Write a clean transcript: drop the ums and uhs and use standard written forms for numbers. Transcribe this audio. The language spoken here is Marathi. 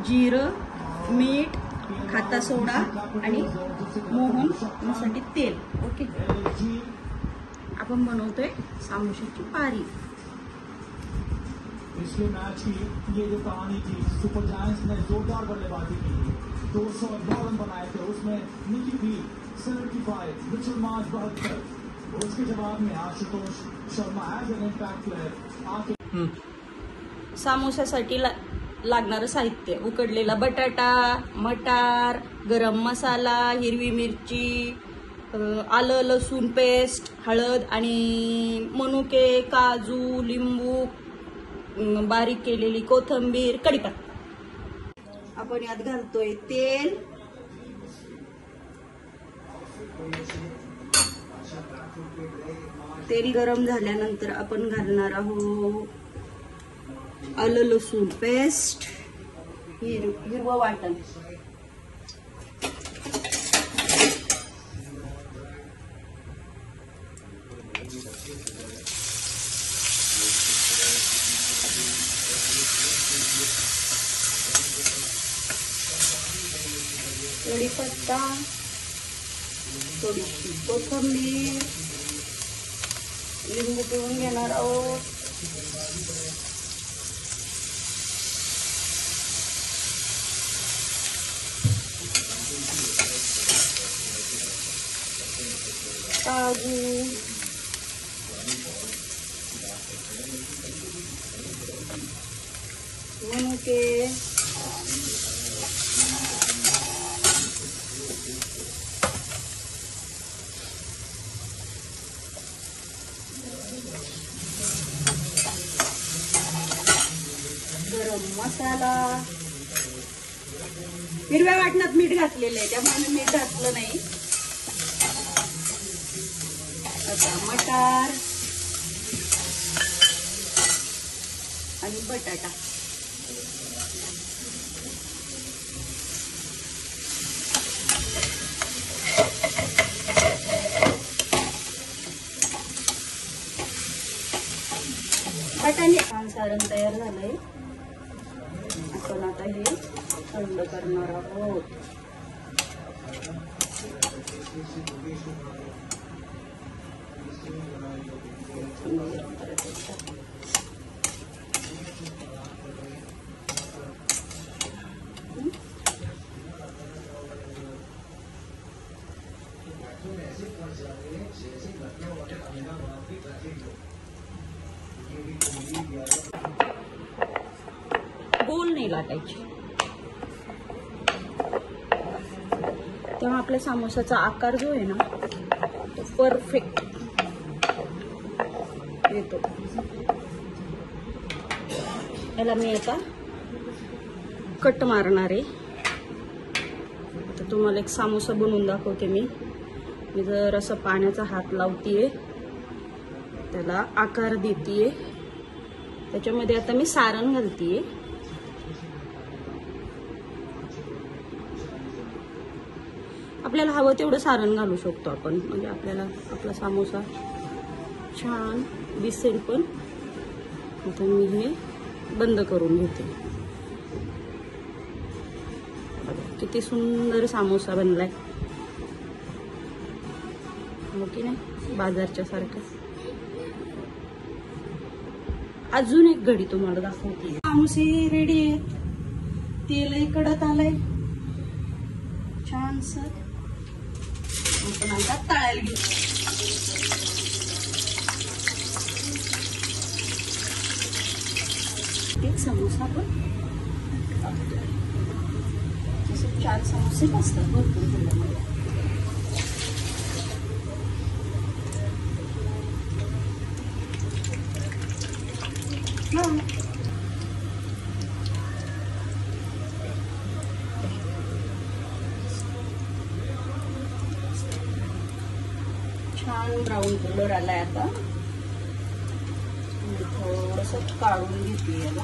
जिरं, मीठ, खाता सोडा आणि मोहनसाठी तेल. ओके, आपण बनवतोय सामोशाची पारी. पिछले मैच की ये जो कहानी थी, सुपर जायंट्स ने जोरदार बल्लेबाजी की, 202 रन बनाए थे, उसमें निकी भी 75, मिचेल मार्श 72. उसके जवाब में Ashutosh Sharma as an impact player आके सामोशासाठी लागणारं साहित्य: उकडलेला बटाटा, मटार, गरम मसाला, हिरवी मिरची, आलं लसूण पेस्ट, हळद आणि मनुके, काजू, लिंबू, बारीक केलेली कोथिंबीर, कढीपत्ता. आपण यात घालतोय तेल. तेल गरम झाल्यानंतर आपण घालणार आहोत आलं लसूण पेस्ट, हिरवं वाटण. कढीपत्ता, थोडीशी कोथिंबीर, लिंबू पिळून घेणार आहोत. काजू, मनुके, गरम मसाला. हिरव्या वाटणात मीठ घातलेलं आहे, त्यामुळे मीठ घातलं नाही. आता मटार आणि बटाटा. बटाणे छान सारण तयार झालंय. आपण आता हे थंड करणार आहोत. गोल नाही लाटायची, तेव्हा आपल्या समोसाचा आकार जो आहे ना तो परफेक्ट येतो. याला मी आता कट मारणार आहे. तर तुम्हाला एक समोसा बनवून दाखवते. मी जर असं पाण्याचा हात लावतीये, त्याला आकार देतीये, त्याच्यामध्ये आता मी सारण घालतीये. आपल्याला हवं तेवढं सारण घालू शकतो आपण, म्हणजे आपल्याला आपला समोसा छान दिसेल. पण आता मी हे बंद करून घेते. किती सुंदर समोसा बनलाय, हो की नाही, बाजारच्या सारखं. अजून एक घडी तुम्हाला दाखवते. समोसे रेडी आहेत. तेलही कडत आलंय छान सर. आपण आता तळायला घेऊ. एक समोसा पण 4 समोसे असतात भरपूर तेलामध्ये. छान ब्राऊन कलर आलाय. आता थोडस काढून घेते याला.